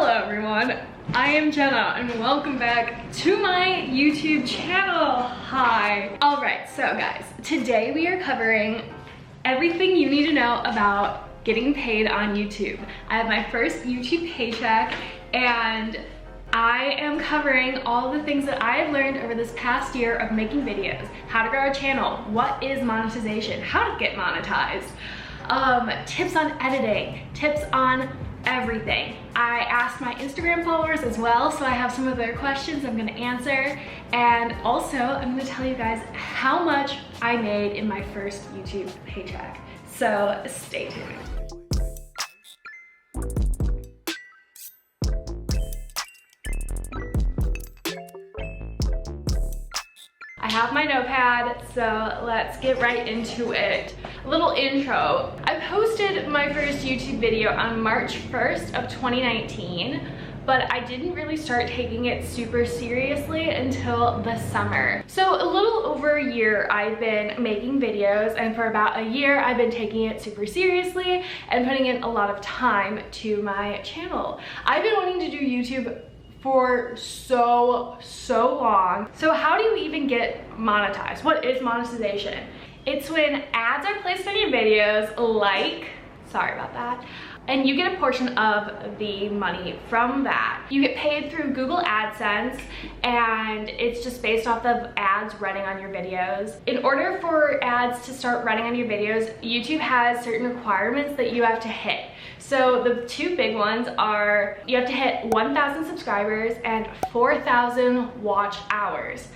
Hello everyone, I am Jenna and welcome back to my YouTube channel. Hi. Alright, so guys, today we are covering everything you need to know about getting paid on YouTube. I have my first YouTube paycheck and I am covering all the things that I have learned over this past year of making videos, how to grow a channel, what is monetization, how to get monetized, tips on editing, tips on everything. I asked my Instagram followers as well, so I have some of their questions I'm gonna answer. And also, I'm gonna tell you guys how much I made in my first YouTube paycheck. So stay tuned. I have my notepad, so let's get right into it. A little intro. I posted my first YouTube video on March 1st of 2019, but I didn't really start taking it super seriously until the summer. So a little over a year I've been making videos, and for about a year I've been taking it super seriously and putting in a lot of time to my channel. I've been wanting to do YouTube for so long. So how do you even get monetized? What is monetization? It's when ads are placed on your videos, sorry about that, and you get a portion of the money from that. You get paid through Google AdSense, and it's just based off of ads running on your videos. In order for ads to start running on your videos, YouTube has certain requirements that you have to hit. So the two big ones are you have to hit 1,000 subscribers and 4,000 watch hours.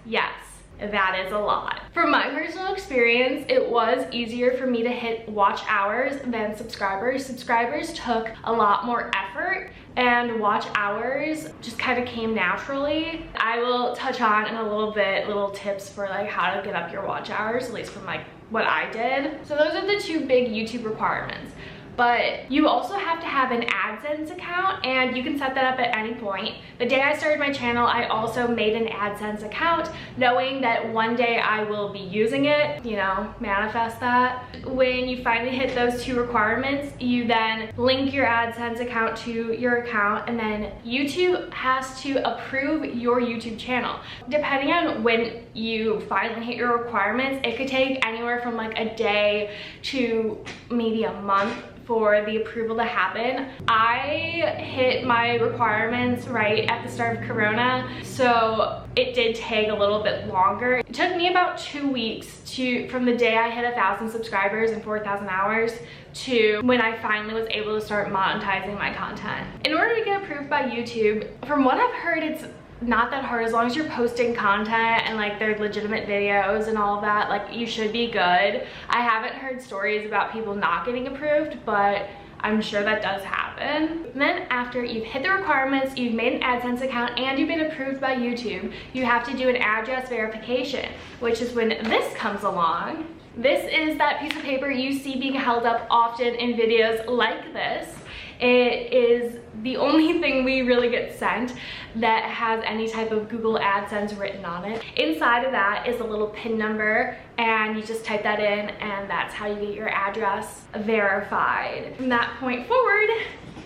Yes. That is a lot. From my personal experience, it was easier for me to hit watch hours than subscribers. Subscribers took a lot more effort, and watch hours just kind of came naturally. I will touch on in a little bit little tips for like how to get up your watch hours, at least from like what I did. So those are the two big YouTube requirements. But you also have to have an AdSense account, and you can set that up at any point. The day I started my channel, I also made an AdSense account, knowing that one day I will be using it, you know, manifest that. When you finally hit those two requirements, you then link your AdSense account to your account, and then YouTube has to approve your YouTube channel. Depending on when you finally hit your requirements, it could take anywhere from like a day to maybe a month for the approval to happen. I hit my requirements right at the start of Corona, so it did take a little bit longer. It took me about 2 weeks from the day I hit 1,000 subscribers and 4,000 hours to when I finally was able to start monetizing my content. In order to get approved by YouTube, from what I've heard, it's not that hard as long as you're posting content and like they're legitimate videos and all of that. Like, you should be good. I haven't heard stories about people not getting approved, but I'm sure that does happen. And then after you've hit the requirements, you've made an AdSense account, and you've been approved by YouTube, you have to do an address verification, which is when this comes along. This is that piece of paper you see being held up often in videos like this. It is the only thing we really get sent that has any type of Google AdSense written on it. Inside of that is a little PIN number, and you just type that in, and that's how you get your address verified. From that point forward,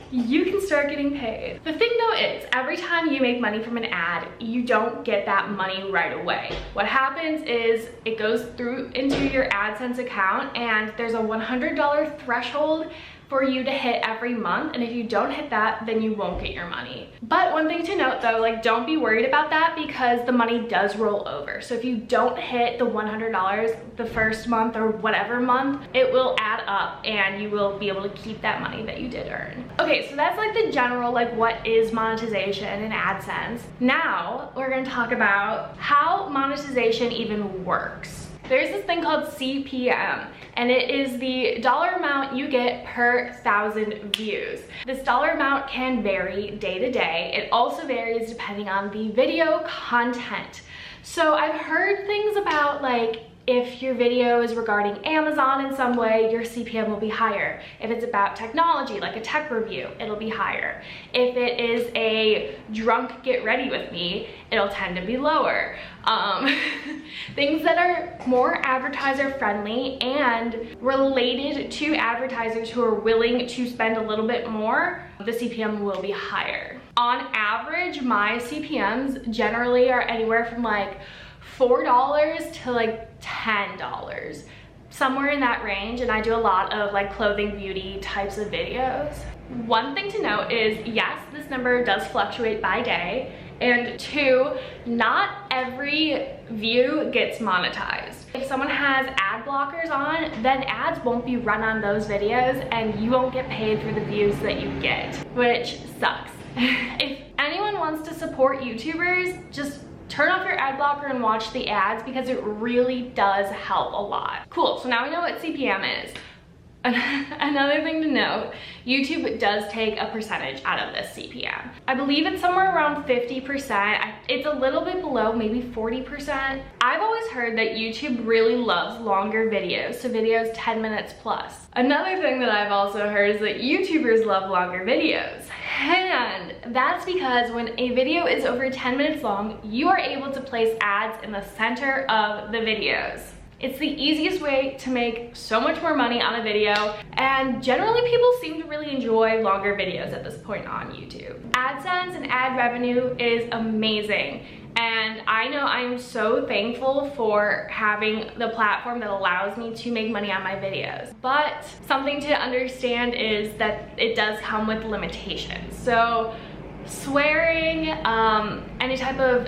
you can start getting paid. The thing though is, every time you make money from an ad, you don't get that money right away. What happens is it goes through into your AdSense account, and there's a $100 threshold for you to hit every month, and if you don't hit that, then you won't get your money. But one thing to note though, like, don't be worried about that, because the money does roll over. So if you don't hit the $100 the first month or whatever month, it will add up and you will be able to keep that money that you did earn. Okay, so that's like the general, like, what is monetization in AdSense. Now we're gonna talk about how monetization even works. There's this thing called CPM, and it is the dollar amount you get per 1,000 views. This dollar amount can vary day to day. It also varies depending on the video content. So I've heard things about like If your video is regarding Amazon in some way, your CPM will be higher. If it's about technology, like a tech review, it'll be higher. If it is a drunk get ready with me, it'll tend to be lower. Things that are more advertiser friendly and related to advertisers who are willing to spend a little bit more, the CPM will be higher. On average, my CPMs generally are anywhere from like $4 to like $10, somewhere in that range, and I do a lot of like clothing, beauty types of videos. One thing to note is, yes, this number does fluctuate by day, and two, not every view gets monetized. If someone has ad blockers on, then ads won't be run on those videos and you won't get paid for the views that you get, which sucks. If anyone wants to support YouTubers, just turn off your ad blocker and watch the ads, because it really does help a lot. Cool, so now we know what CPM is. Another thing to note, YouTube does take a percentage out of this CPM. I believe it's somewhere around 50%. It's a little bit below, maybe 40%. I've always heard that YouTube really loves longer videos, so videos 10 minutes plus. Another thing that I've also heard is that YouTubers love longer videos. And that's because when a video is over 10 minutes long, you are able to place ads in the center of the videos. It's the easiest way to make so much more money on a video, and generally people seem to really enjoy longer videos at this point on YouTube. AdSense and ad revenue is amazing, and I know I'm so thankful for having the platform that allows me to make money on my videos. But something to understand is that it does come with limitations. So swearing, any type of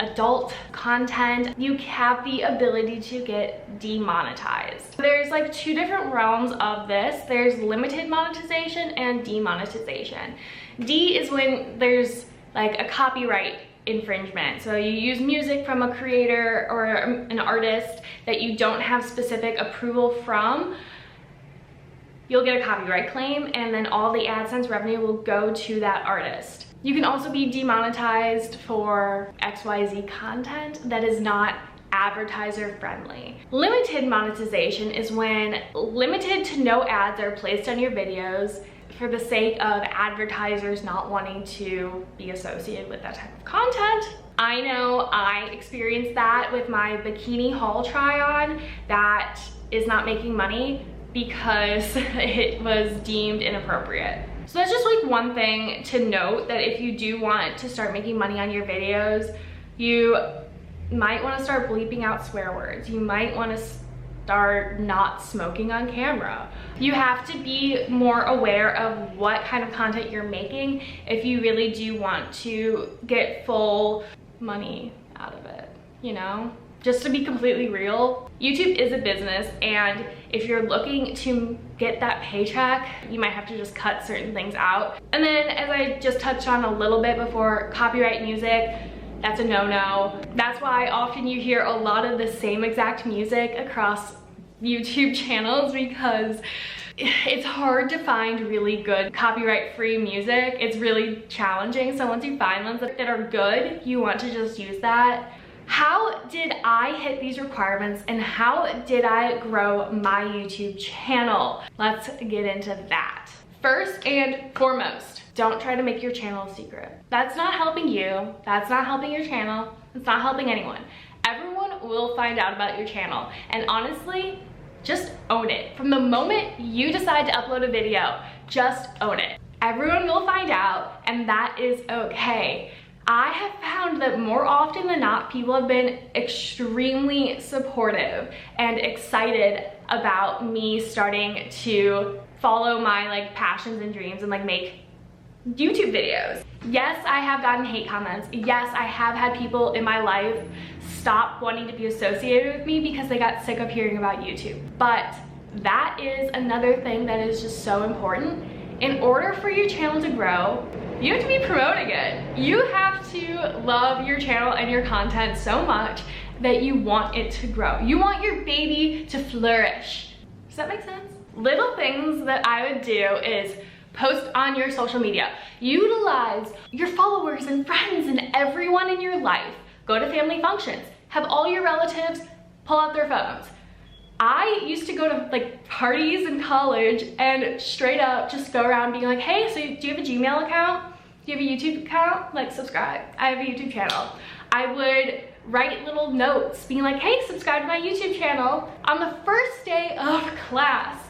adult content, you have the ability to get demonetized. There's like two different realms of this. There's limited monetization and demonetization. D is when there's like a copyright infringement. So you use music from a creator or an artist that you don't have specific approval from, you'll get a copyright claim, and then all the AdSense revenue will go to that artist. You can also be demonetized for XYZ content that is not advertiser friendly. Limited monetization is when limited to no ads are placed on your videos for the sake of advertisers not wanting to be associated with that type of content. I know I experienced that with my bikini haul try on that is not making money because it was deemed inappropriate. So that's just like one thing to note, that if you do want to start making money on your videos, you might want to start bleeping out swear words. You might want to start not smoking on camera. You have to be more aware of what kind of content you're making if you really do want to get full money out of it, you know? Just to be completely real, YouTube is a business, and if you're looking to get that paycheck, you might have to just cut certain things out. And then, as I just touched on a little bit before, copyright music, that's a no-no. That's why often you hear a lot of the same exact music across YouTube channels, because it's hard to find really good copyright-free music. It's really challenging, so once you find ones that are good, you want to just use that. How did I hit these requirements, and how did I grow my YouTube channel? Let's get into that. First and foremost, don't try to make your channel a secret. That's not helping you, that's not helping your channel, it's not helping anyone. Everyone will find out about your channel, and honestly, just own it. From the moment you decide to upload a video, just own it. Everyone will find out, and that is okay. I have found that more often than not, people have been extremely supportive and excited about me starting to follow my like passions and dreams and like make YouTube videos. Yes, I have gotten hate comments. Yes, I have had people in my life stop wanting to be associated with me because they got sick of hearing about YouTube. But that is another thing that is just so important. In order for your channel to grow, you have to be promoting it. You have to love your channel and your content so much that you want it to grow. You want your baby to flourish. Does that make sense? Little things that I would do is post on your social media. Utilize your followers and friends and everyone in your life. Go to family functions. Have all your relatives pull out their phones. I used to go to like parties in college and straight up just go around being like, hey, so do you have a Gmail account? Do you have a YouTube account? Like, subscribe. I have a YouTube channel. I would write little notes being like, hey, subscribe to my YouTube channel. On the first day of class,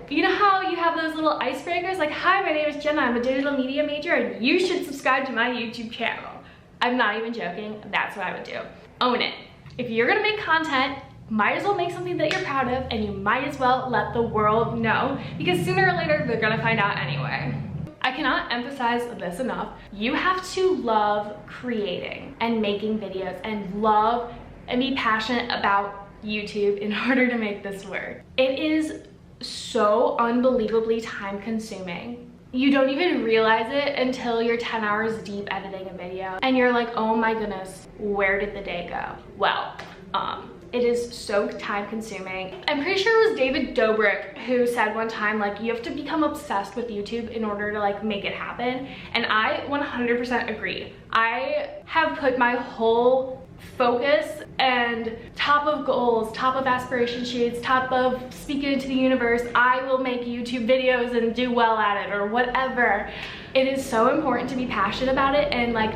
you know how you have those little icebreakers? Like, hi, my name is Jenna. I'm a digital media major and you should subscribe to my YouTube channel. I'm not even joking. That's what I would do. Own it. If you're gonna make content, might as well make something that you're proud of, and you might as well let the world know, because sooner or later they're gonna find out anyway. I cannot emphasize this enough. You have to love creating and making videos and love and be passionate about YouTube in order to make this work. It is so unbelievably time consuming. You don't even realize it until you're 10 hours deep editing a video and you're like, oh my goodness, where did the day go? Well, it is so time consuming. I'm pretty sure it was David Dobrik who said one time, like, you have to become obsessed with YouTube in order to like make it happen. And I 100% agree. I have put my whole focus and top of goals, top of aspiration sheets, top of speaking into the universe, I will make YouTube videos and do well at it or whatever. It is so important to be passionate about it and like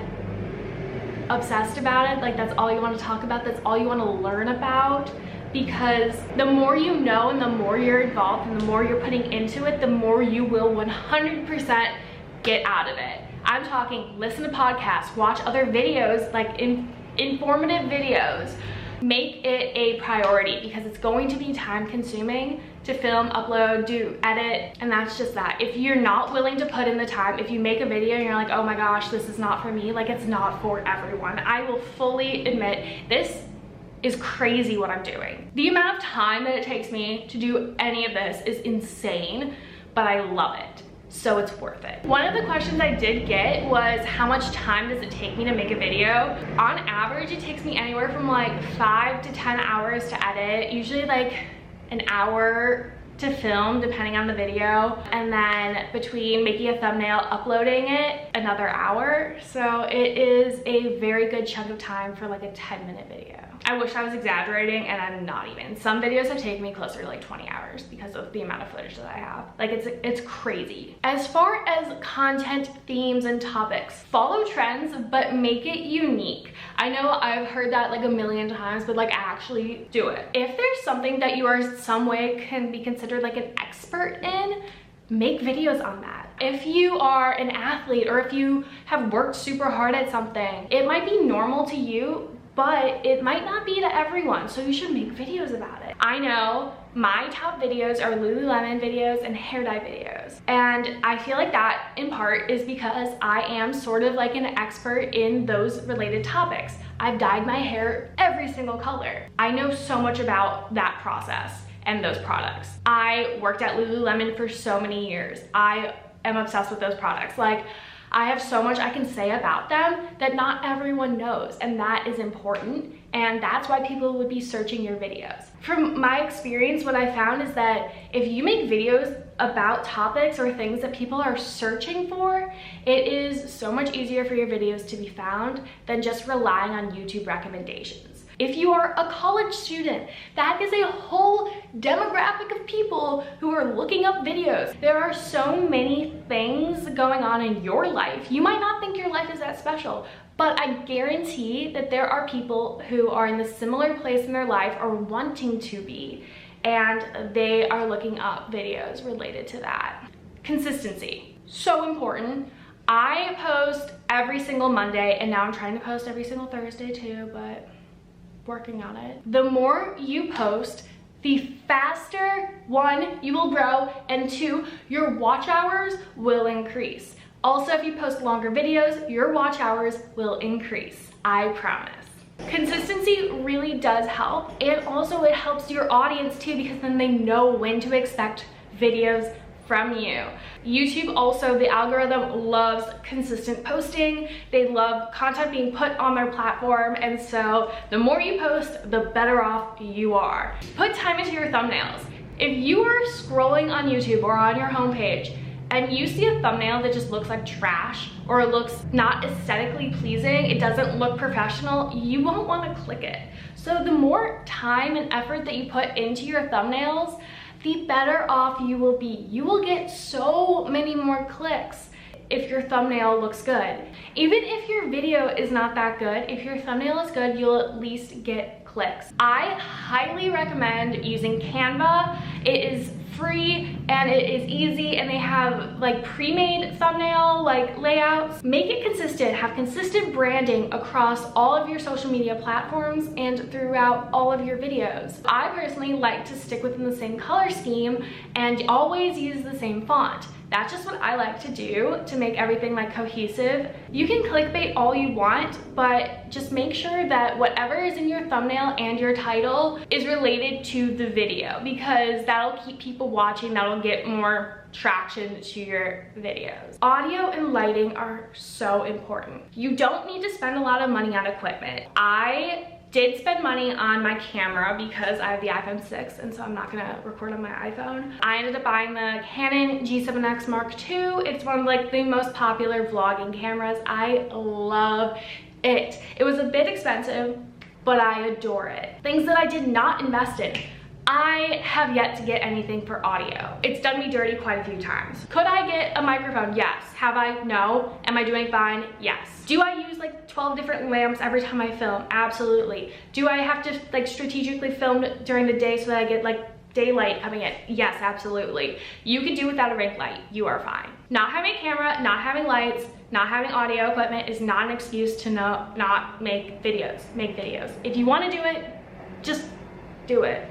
obsessed about it. Like, that's all you want to talk about, that's all you want to learn about, because the more you know and the more you're involved and the more you're putting into it, the more you will 100% get out of it. I'm talking listen to podcasts, watch other videos, like informative videos. Make it a priority because it's going to be time consuming to film, upload, do, edit, and that's just that. If you're not willing to put in the time, if you make a video and you're like, oh my gosh, this is not for me, like, it's not for everyone. I will fully admit this is crazy what I'm doing. The amount of time that it takes me to do any of this is insane, but I love it. So it's worth it. One of the questions I did get was, how much time does it take me to make a video? On average, it takes me anywhere from like 5 to 10 hours to edit, usually like an hour to film depending on the video, and then between making a thumbnail, uploading it, another hour. So it is a very good chunk of time for like a 10-minute video. I wish I was exaggerating, and I'm not even. Some videos have taken me closer to like 20 hours because of the amount of footage that I have. Like, it's crazy. As far as content, themes, and topics, follow trends, but make it unique. I know I've heard that like a million times, but like, actually do it. If there's something that you are some way can be considered like an expert in, make videos on that. If you are an athlete or if you have worked super hard at something, it might be normal to you, but it might not be to everyone, so you should make videos about it. I know my top videos are Lululemon videos and hair dye videos, and I feel like that in part is because I am sort of like an expert in those related topics. I've dyed my hair every single color. I know so much about that process and those products. I worked at Lululemon for so many years. I am obsessed with those products. Like, I have so much I can say about them that not everyone knows, and that is important, and that's why people would be searching your videos. From my experience, what I found is that if you make videos about topics or things that people are searching for, it is so much easier for your videos to be found than just relying on YouTube recommendations. If you are a college student, that is a whole demographic of people who are looking up videos. There are so many things going on in your life. You might not think your life is that special, but I guarantee that there are people who are in the similar place in their life or wanting to be, and they are looking up videos related to that. Consistency, so important. I post every single Monday, and now I'm trying to post every single Thursday too, but working on it. The more you post, the faster, one, you will grow, and two, your watch hours will increase. Also, if you post longer videos, your watch hours will increase. I promise. Consistency really does help, and also it helps your audience too, because then they know when to expect videos from you. YouTube also, the algorithm loves consistent posting. They love content being put on their platform, and so the more you post, the better off you are. Put time into your thumbnails. If you are scrolling on YouTube or on your homepage and you see a thumbnail that just looks like trash or looks not aesthetically pleasing, it doesn't look professional, you won't want to click it. So the more time and effort that you put into your thumbnails, the better off you will be. You will get so many more clicks if your thumbnail looks good. Even if your video is not that good, if your thumbnail is good, you'll at least get clicks. I highly recommend using Canva. It is free and it is easy, and they have like pre-made thumbnail like layouts. Make it consistent, have consistent branding across all of your social media platforms and throughout all of your videos. I personally like to stick within the same color scheme and always use the same font. That's just what I like to do to make everything like cohesive. You can clickbait all you want, but just make sure that whatever is in your thumbnail and your title is related to the video, because that'll keep people watching, that'll get more traction to your videos. Audio and lighting are so important. You don't need to spend a lot of money on equipment. I did spend money on my camera because I have the iPhone 6 and so I'm not gonna record on my iPhone. I ended up buying the Canon G7X Mark II. It's one of like the most popular vlogging cameras. I love it. It was a bit expensive, but I adore it. Things that I did not invest in. I have yet to get anything for audio. It's done me dirty quite a few times. Could I get a microphone? Yes. Have I? No. Am I doing fine? Yes. Do I use like 12 different lamps every time I film? Absolutely. Do I have to like strategically film during the day so that I get like daylight coming in? Yes, absolutely. You can do without a ring light. You are fine. Not having a camera, not having lights, not having audio equipment is not an excuse to not make videos. Make videos. If you want to do it, just do it.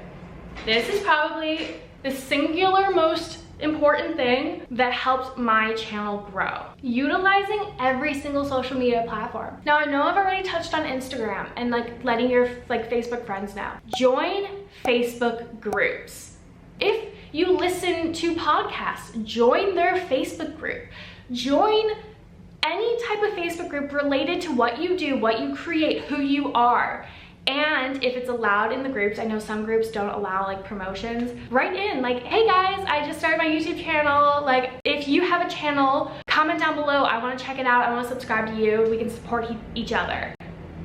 This is probably the singular most important thing that helps my channel grow. Utilizing every single social media platform. Now I know I've already touched on Instagram and like letting your like Facebook friends know. Join Facebook groups. If you listen to podcasts, join their Facebook group. Join any type of Facebook group related to what you do, what you create, who you are. And if it's allowed in the groups, I know some groups don't allow like promotions, write in like, hey guys, I just started my YouTube channel. Like if you have a channel, comment down below. I want to check it out. I want to subscribe to you. We can support each other.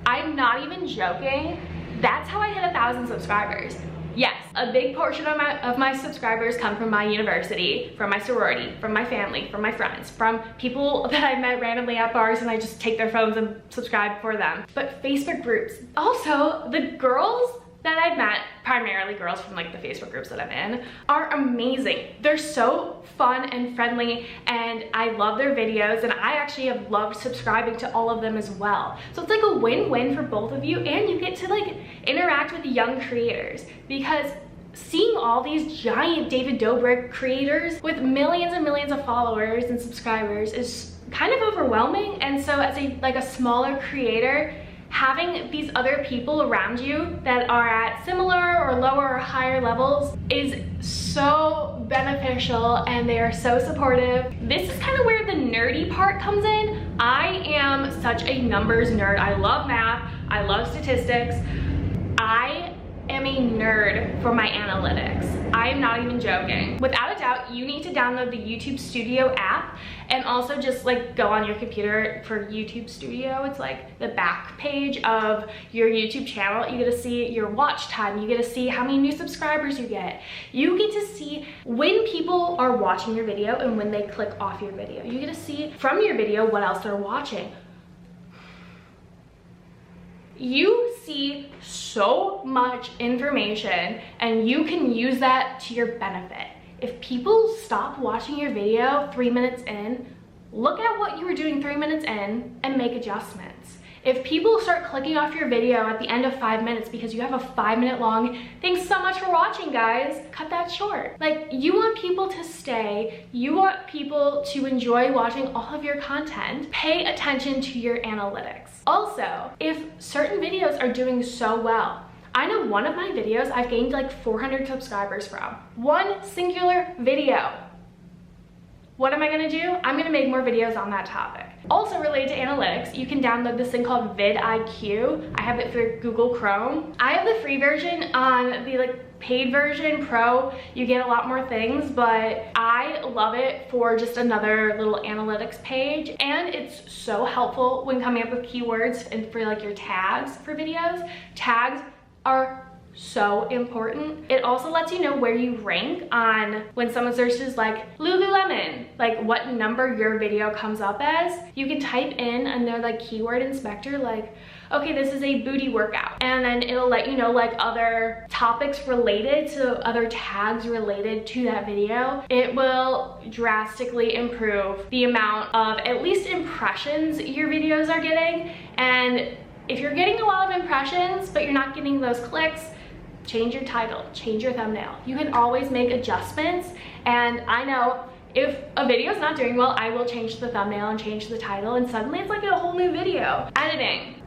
I'm not even joking. That's how I hit 1,000 subscribers. Yes, a big portion of my subscribers come from my university, from my sorority, from my family, from my friends, from people that I met randomly at bars and I just take their phones and subscribe for them. But Facebook groups. Also, the girls that I've met, primarily girls from like the Facebook groups that I'm in, are amazing. They're so fun and friendly and I love their videos, and I actually have loved subscribing to all of them as well. So it's like a win-win for both of you, and you get to like interact with young creators, because seeing all these giant David Dobrik creators with millions and millions of followers and subscribers is kind of overwhelming. And so as a smaller creator, having these other people around you that are at similar or lower or higher levels is so beneficial, and they are so supportive. This is kind of where the nerdy part comes in. I am such a numbers nerd. I love math. I love statistics. I am a nerd for my analytics. I am not even joking. Without a doubt, you need to download the YouTube Studio app and also just like go on your computer for YouTube Studio. It's like the back page of your YouTube channel. You get to see your watch time. You get to see how many new subscribers you get. You get to see when people are watching your video and when they click off your video. You get to see from your video what else they're watching. You see so much information and you can use that to your benefit. If people stop watching your video 3 minutes in, look at what you were doing 3 minutes in and make adjustments. If people start clicking off your video at the end of 5 minutes because you have a 5-minute long, thanks so much for watching guys, cut that short. Like, you want people to stay, you want people to enjoy watching all of your content. Pay attention to your analytics. Also, if certain videos are doing so well, I know one of my videos I've gained like 400 subscribers from. One singular video. What am I gonna do? I'm gonna make more videos on that topic. Also related to analytics, you can download this thing called VidIQ. I have it for Google Chrome. I have the free version on the paid version, Pro, you get a lot more things, but I love it for just another little analytics page. And it's so helpful when coming up with keywords and for like your tags for videos. Tags are so important. It also lets you know where you rank on when someone searches like Lululemon, like what number your video comes up as. You can type in their like keyword inspector, like, okay, this is a booty workout, and then it'll let you know like other topics related to other tags related to that video. It will drastically improve the amount of at least impressions your videos are getting. And if you're getting a lot of impressions but you're not getting those clicks, change your title, change your thumbnail. You can always make adjustments. And I know if a video is not doing well, I will change the thumbnail and change the title, and suddenly it's like a whole new video. Editing.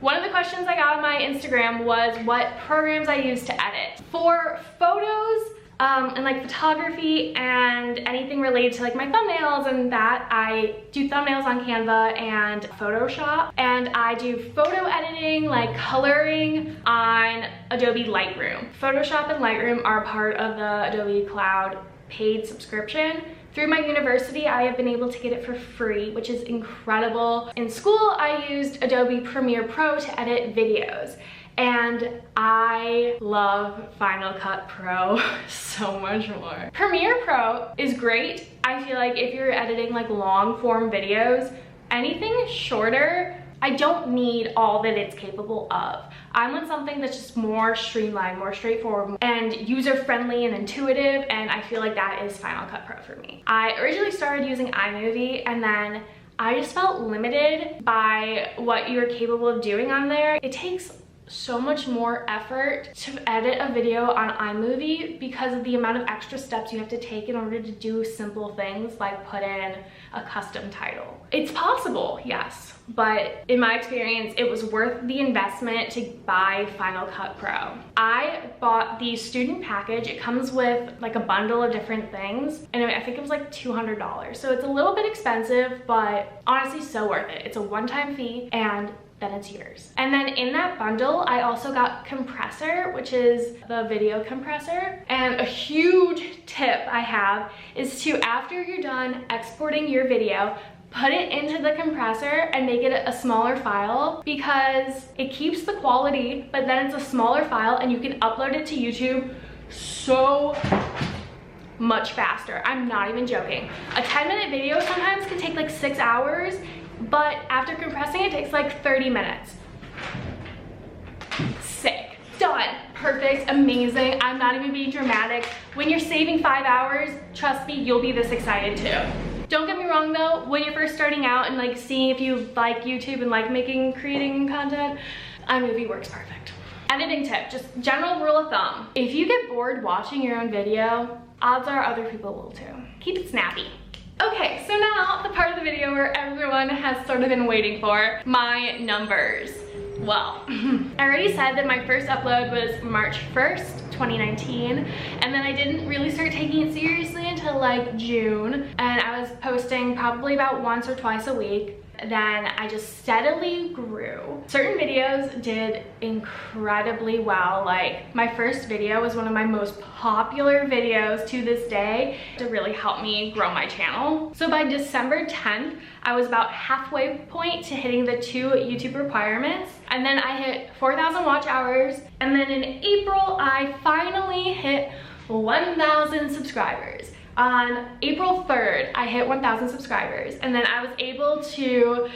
One of the questions I got on my Instagram was what programs I use to edit. For photos, and like photography and anything related to like my thumbnails and that, I do thumbnails on Canva and Photoshop, and I do photo editing, like coloring, on Adobe Lightroom. Photoshop and Lightroom are part of the Adobe Cloud paid subscription. Through my university, I have been able to get it for free, which is incredible. In school, I used Adobe Premiere Pro to edit videos. And I love Final Cut Pro so much more. Premiere Pro is great. I feel like if you're editing like long form videos, anything shorter, I don't need all that it's capable of. I want something that's just more streamlined, more straightforward, and user-friendly and intuitive, and I feel like that is Final Cut Pro for me. I originally started using iMovie, and then I just felt limited by what you're capable of doing on there. It takes so much more effort to edit a video on iMovie because of the amount of extra steps you have to take in order to do simple things like put in a custom title. It's possible, yes, but in my experience, it was worth the investment to buy Final Cut Pro. I bought the student package. It comes with like a bundle of different things, and I think it was like $200. So it's a little bit expensive, but honestly so worth it. It's a one-time fee, and then it's yours. And then in that bundle, I also got Compressor, which is the video compressor. And a huge tip I have is to, after you're done exporting your video, put it into the compressor and make it a smaller file, because it keeps the quality, but then it's a smaller file and you can upload it to YouTube so much faster. I'm not even joking. A 10-minute video sometimes can take like 6 hours, but after compressing it takes like 30 minutes. Sick. Done. Perfect. Amazing. I'm not even being dramatic. When you're saving 5 hours, trust me, you'll be this excited too. Don't get me wrong though, when you're first starting out and like seeing if you like YouTube and like creating content, iMovie works perfect. Editing tip, just general rule of thumb. If you get bored watching your own video, odds are other people will too. Keep it snappy. Okay, so now the part of the video where everyone has sort of been waiting for, my numbers. Well, I already said that my first upload was March 1st, 2019, and then I didn't really start taking it seriously until like June, and I was posting probably about once or twice a week. Then I just steadily grew. Certain videos did incredibly well. Like my first video was one of my most popular videos to this day to really help me grow my channel. So by December 10th, I was about halfway point to hitting the 2 YouTube requirements. And then I hit 4,000 watch hours. And then in April, I finally hit 1,000 subscribers. On April 3rd, I hit 1,000 subscribers, and then I was able to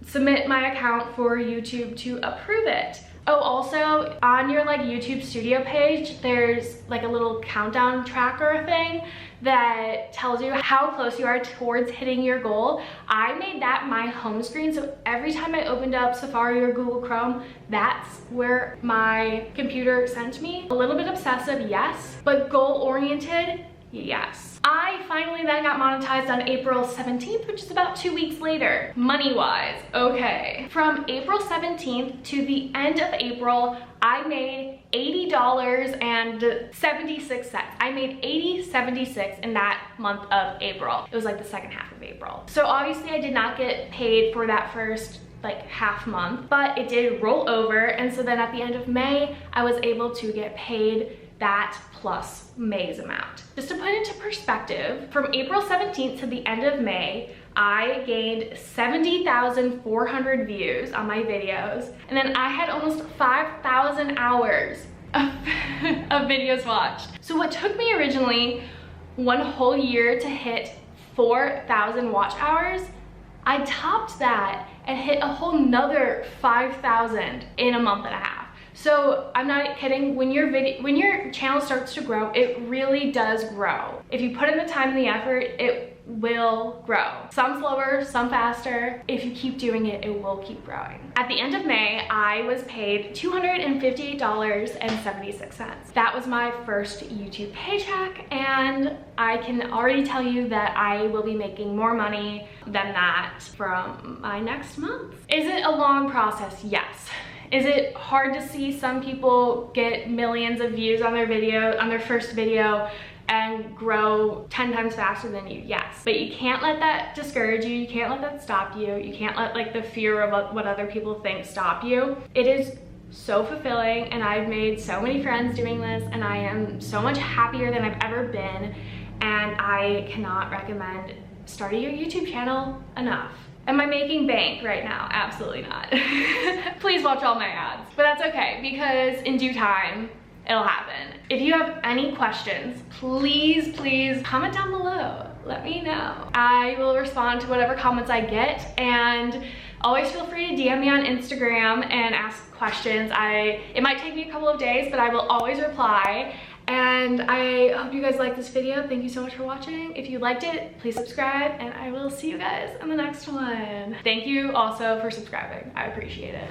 submit my account for YouTube to approve it. Oh, also on your like YouTube studio page, there's like a little countdown tracker thing that tells you how close you are towards hitting your goal. I made that my home screen, so every time I opened up Safari or Google Chrome, that's where my computer sent me. A little bit obsessive, yes, but goal-oriented, yes. I finally then got monetized on April 17th, which is about 2 weeks later. Money-wise, okay. From April 17th to the end of April, I made $80.76. I made $80.76 in that month of April. It was like the second half of April. So obviously I did not get paid for that first like half month, but it did roll over. And so then at the end of May, I was able to get paid that plus May's amount. Just to put it into perspective, from April 17th to the end of May, I gained 70,400 views on my videos, and then I had almost 5,000 hours of videos watched. So what took me originally 1 whole year to hit 4,000 watch hours, I topped that and hit a whole nother 5,000 in a month and a half. So I'm not kidding, when your channel starts to grow, it really does grow. If you put in the time and the effort, it will grow. Some slower, some faster. If you keep doing it, it will keep growing. At the end of May, I was paid $258.76. That was my first YouTube paycheck, and I can already tell you that I will be making more money than that from my next month. Is it a long process? Yes. Is it hard to see some people get millions of views on their video, on their first video, and grow 10 times faster than you? Yes. But you can't let that discourage you. You can't let that stop you. You can't let like the fear of what other people think stop you. It is so fulfilling, and I've made so many friends doing this, and I am so much happier than I've ever been, and I cannot recommend starting your YouTube channel enough. Am I making bank right now? Absolutely not. Please watch all my ads. But that's okay, because in due time, it'll happen. If you have any questions, please comment down below. Let me know. I will respond to whatever comments I get, and always feel free to DM me on Instagram and ask questions. It might take me a couple of days, but I will always reply. And I hope you guys liked this video. Thank you so much for watching. If you liked it, please subscribe, and I will see you guys in the next one. Thank you also for subscribing. I appreciate it.